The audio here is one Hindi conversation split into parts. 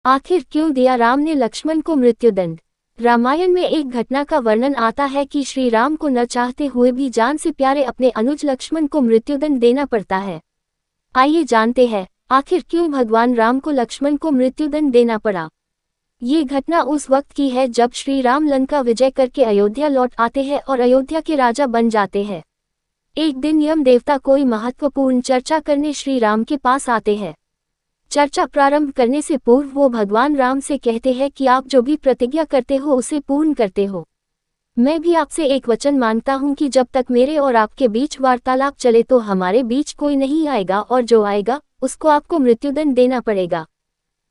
आखिर क्यों दिया राम ने लक्ष्मण को मृत्युदंड। रामायण में एक घटना का वर्णन आता है कि श्री राम को न चाहते हुए भी जान से प्यारे अपने अनुज लक्ष्मण को मृत्युदंड देना पड़ता है। आइए जानते हैं आखिर क्यों भगवान राम को लक्ष्मण को मृत्युदंड देना पड़ा। ये घटना उस वक्त की है जब श्री राम लंका विजय करके अयोध्या लौट आते हैं और अयोध्या के राजा बन जाते हैं। एक दिन यम देवता कोई महत्वपूर्ण चर्चा करने श्री राम के पास आते हैं। चर्चा प्रारंभ करने से पूर्व वो भगवान राम से कहते हैं कि आप जो भी प्रतिज्ञा करते हो उसे पूर्ण करते हो। मैं भी आपसे एक वचन मांगता हूं कि जब तक मेरे और आपके बीच वार्तालाप चले तो हमारे बीच कोई नहीं आएगा और जो आएगा उसको आपको मृत्युदंड देना पड़ेगा।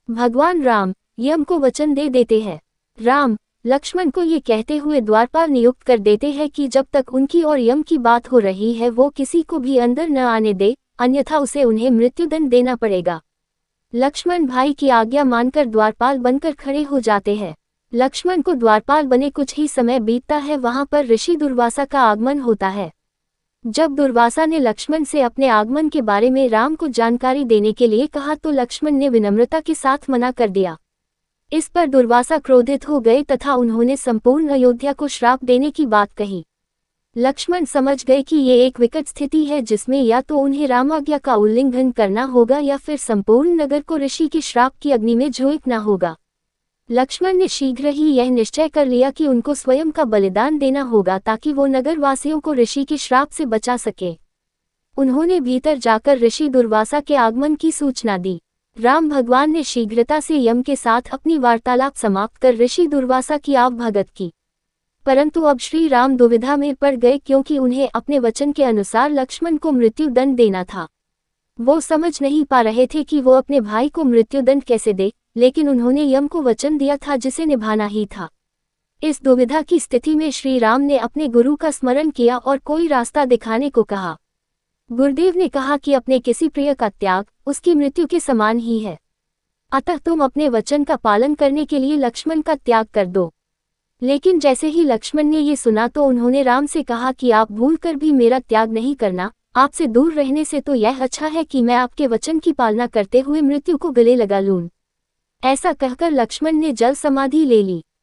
भगवान राम यम को वचन दे देते हैं। राम लक्ष्मण को ये कहते हुए द्वारपाल नियुक्त कर देते हैं कि जब तक उनकी और यम की बात हो रही है वो किसी को भी अंदर न आने दे, अन्यथा उसे उन्हें मृत्युदंड देना पड़ेगा। लक्ष्मण भाई की आज्ञा मानकर द्वारपाल बनकर खड़े हो जाते हैं। लक्ष्मण को द्वारपाल बने कुछ ही समय बीतता है, वहां पर ऋषि दुर्वासा का आगमन होता है। जब दुर्वासा ने लक्ष्मण से अपने आगमन के बारे में राम को जानकारी देने के लिए कहा तो लक्ष्मण ने विनम्रता के साथ मना कर दिया। इस पर दुर्वासा क्रोधित हो गए तथा उन्होंने संपूर्ण अयोध्या को श्राप देने की बात कही। लक्ष्मण समझ गए कि ये एक विकट स्थिति है जिसमें या तो उन्हें रामाज्ञा का उल्लंघन करना होगा या फिर संपूर्ण नगर को ऋषि के श्राप की अग्नि में झोंकना होगा। लक्ष्मण ने शीघ्र ही यह निश्चय कर लिया कि उनको स्वयं का बलिदान देना होगा ताकि वो नगर वासियों को ऋषि के श्राप से बचा सके। उन्होंने भीतर जाकर ऋषि दुर्वासा के आगमन की सूचना दी। राम भगवान ने शीघ्रता से यम के साथ अपनी वार्तालाप समाप्त कर ऋषि दुर्वासा की आवभगत की। परंतु अब श्री राम दुविधा में पड़ गए क्योंकि उन्हें अपने वचन के अनुसार लक्ष्मण को मृत्युदंड देना था। वो समझ नहीं पा रहे थे कि वो अपने भाई को मृत्युदंड कैसे दे, लेकिन उन्होंने यम को वचन दिया था जिसे निभाना ही था। इस दुविधा की स्थिति में श्री राम ने अपने गुरु का स्मरण किया और कोई रास्ता दिखाने को कहा। गुरुदेव ने कहा कि अपने किसी प्रिय का त्याग उसकी मृत्यु के समान ही है, अतः तुम अपने वचन का पालन करने के लिए लक्ष्मण का त्याग कर दो। लेकिन जैसे ही लक्ष्मण ने ये सुना तो उन्होंने राम से कहा कि आप भूलकर भी मेरा त्याग नहीं करना, आपसे दूर रहने से तो यह अच्छा है कि मैं आपके वचन की पालना करते हुए मृत्यु को गले लगा लूं। ऐसा कहकर लक्ष्मण ने जल समाधि ले ली।